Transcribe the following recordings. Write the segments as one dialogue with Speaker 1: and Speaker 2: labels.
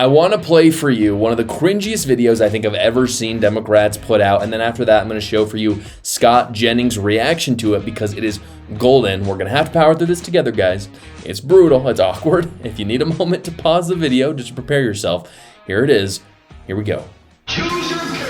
Speaker 1: I want to play for you one of the cringiest videos I think I've ever seen Democrats put out. And then after that, I'm going to show for you Scott Jennings' reaction to it because it is golden. We're going to have to power through this together, guys. It's brutal. It's awkward. If you need a moment to pause the video, just prepare yourself. Here it is. Here we go.
Speaker 2: Choose your character.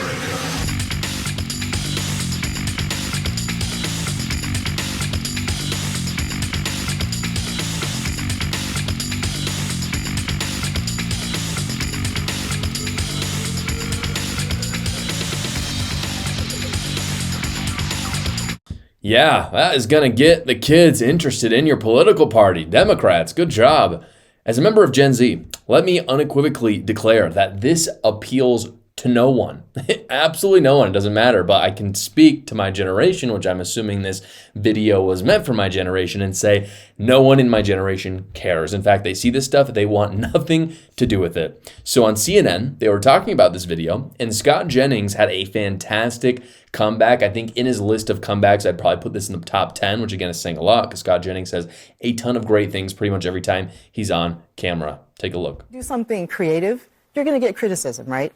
Speaker 1: Yeah, that is going to get the kids interested in your political party. Democrats, good job. As a member of Gen Z, let me unequivocally declare that this appeals to no one. Absolutely no one. It doesn't matter. But I can speak to my generation, which I'm assuming this video was meant for my generation, and say no one in my generation cares. In fact, they see this stuff, they want nothing to do with it. So on CNN, they were talking about this video, and Scott Jennings had a fantastic comeback. I think in his list of comebacks, I'd probably put this in the top 10, which again is saying a lot because Scott Jennings says a ton of great things pretty much every time he's on camera. Take a look.
Speaker 3: Do something creative, you're going to get criticism, right?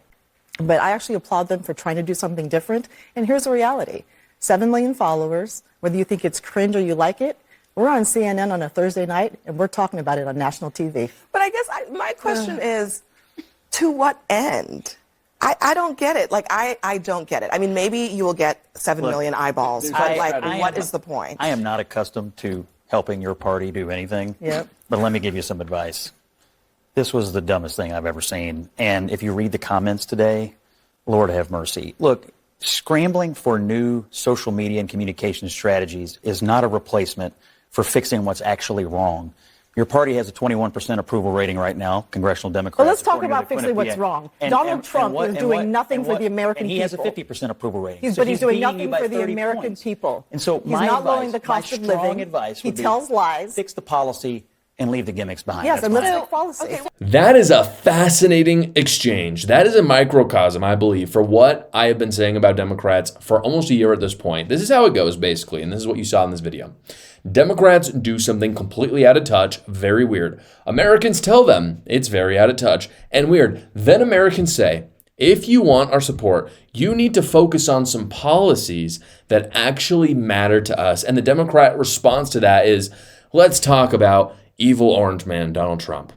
Speaker 3: But I actually applaud them for trying to do something different. And here's the reality. 7 million followers, whether you think it's cringe or you like it, we're on CNN on a Thursday night, and we're talking about it on national TV.
Speaker 4: But I guess my question is, to what end? I don't get it. Like, I don't get it. I mean, maybe you will get 7 million eyeballs, but what is the point?
Speaker 5: I am not accustomed to helping your party do anything.
Speaker 3: Yep.
Speaker 5: But let me give you some advice. This was the dumbest thing I've ever seen. And if you read the comments today, Lord have mercy. Look, scrambling for new social media and communication strategies is not a replacement for fixing what's actually wrong. Your party has a 21% approval rating right now, congressional Democrats.
Speaker 3: Well, let's talk about fixing what's wrong. Donald Trump is doing nothing for the American people.
Speaker 5: And he has a 50% approval rating.
Speaker 3: But he's doing nothing for the American people.
Speaker 5: And so
Speaker 3: he's not lowering the cost of living. He tells lies.
Speaker 5: Fix the policy and leave the gimmicks behind.
Speaker 3: Yes, and let's fix policy. Okay.
Speaker 1: That is a fascinating exchange. That is a microcosm, I believe, for what I have been saying about Democrats for almost a year at this point. This is how it goes, basically, and this is what you saw in this video. Democrats do something completely out of touch, very weird. Americans tell them it's very out of touch and weird. Then Americans say, if you want our support, you need to focus on some policies that actually matter to us. And the Democrat response to that is, let's talk about evil orange man, Donald Trump.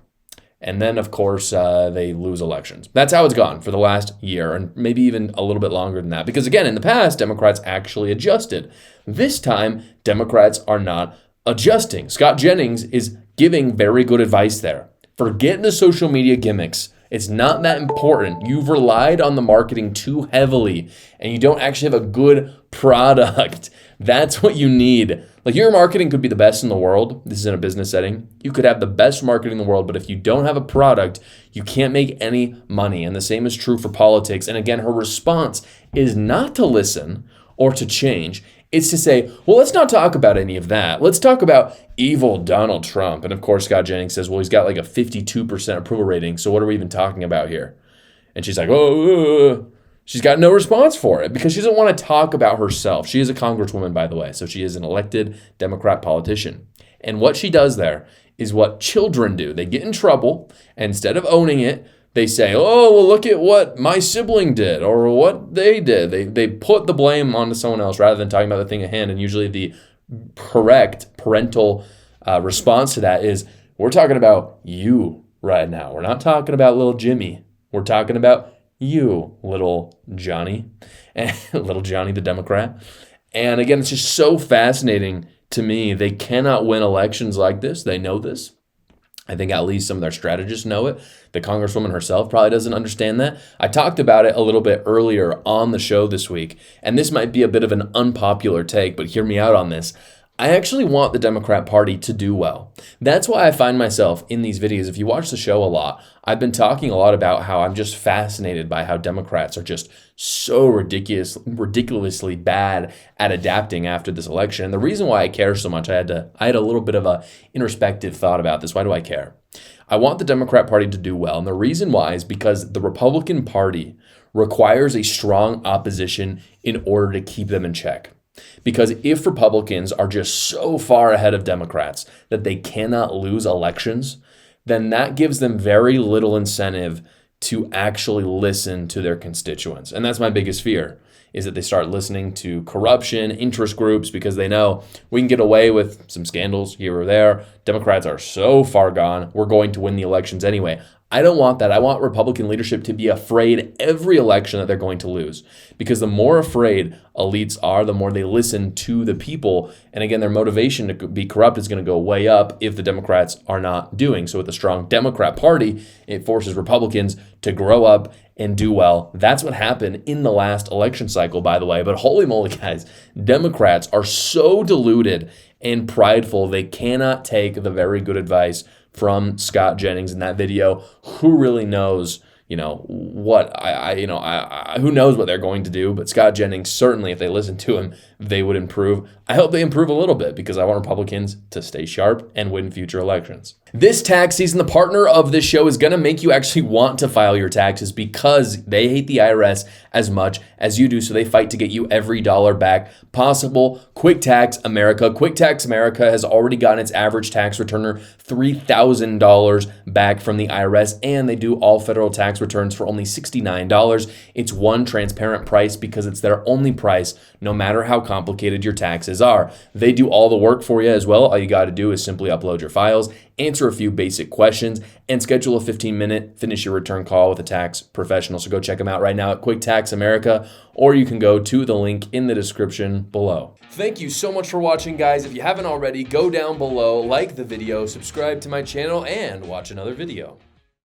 Speaker 1: And then, of course, they lose elections. That's how it's gone for the last year, and maybe even a little bit longer than that. Because, again, in the past, Democrats actually adjusted. This time, Democrats are not adjusting. Scott Jennings is giving very good advice there. Forget the social media gimmicks. It's not that important. You've relied on the marketing too heavily, and you don't actually have a good product. That's what you need. Like, your marketing could be the best in the world. This is in a business setting. You could have the best marketing in the world, but if you don't have a product, you can't make any money. And the same is true for politics. And again, her response is not to listen or to change. It's to say, well, let's not talk about any of that. Let's talk about evil Donald Trump. And of course, Scott Jennings says, well, he's got like a 52% approval rating. So what are we even talking about here? And she's like, she's got no response for it because she doesn't want to talk about herself. She is a congresswoman, by the way. So she is an elected Democrat politician. And what she does there is what children do. They get in trouble, and instead of owning it, they say, oh, well, look at what my sibling did or what they did. They put the blame onto someone else rather than talking about the thing at hand. And usually the correct parental response to that is, we're talking about you right now. We're not talking about little Jimmy. We're talking about you, little Johnny, little Johnny the Democrat. And again, it's just so fascinating to me. They cannot win elections like this. They know this. I think at least some of their strategists know it. The congresswoman herself probably doesn't understand that. I talked about it a little bit earlier on the show this week, and this might be a bit of an unpopular take, but hear me out on this. I actually want the Democrat Party to do well. That's why I find myself in these videos. If you watch the show a lot, I've been talking a lot about how I'm just fascinated by how Democrats are just so ridiculously bad at adapting after this election. And the reason why I care so much, I had a little bit of a introspective thought about this. Why do I care? I want the Democrat Party to do well. And the reason why is because the Republican Party requires a strong opposition in order to keep them in check. Because if Republicans are just so far ahead of Democrats that they cannot lose elections, then that gives them very little incentive to actually listen to their constituents. And that's my biggest fear, is that they start listening to corruption, interest groups, because they know we can get away with some scandals here or there. Democrats are so far gone, we're going to win the elections anyway. I don't want that. I want Republican leadership to be afraid every election that they're going to lose, because the more afraid elites are, the more they listen to the people. And again, their motivation to be corrupt is going to go way up if the Democrats are not doing. So with a strong Democrat Party, it forces Republicans to grow up and do well. That's what happened in the last election cycle, by the way. But holy moly, guys, Democrats are so deluded and prideful, they cannot take the very good advice from Scott Jennings in that video. Who really knows, who knows what they're going to do? But Scott Jennings, certainly, if they listen to him, they would improve. I hope they improve a little bit, because I want Republicans to stay sharp and win future elections. This tax season, the partner of this show is going to make you actually want to file your taxes, because they hate the IRS as much as you do, so they fight to get you every dollar back possible. Quick Tax America. Quick Tax America has already gotten its average tax returner $3,000 back from the IRS, and they do all federal tax returns for only $69. It's one transparent price because it's their only price, no matter how complicated your taxes are. They do all the work for you as well. All you got to do is simply upload your files, answer a few basic questions, and schedule a 15-minute finish your return call with a tax professional. So go check them out right now at Quick Tax America, or you can go to the link in the description below. Thank you so much for watching, guys. If you haven't already, go down below, like the video, subscribe to my channel, and watch another video.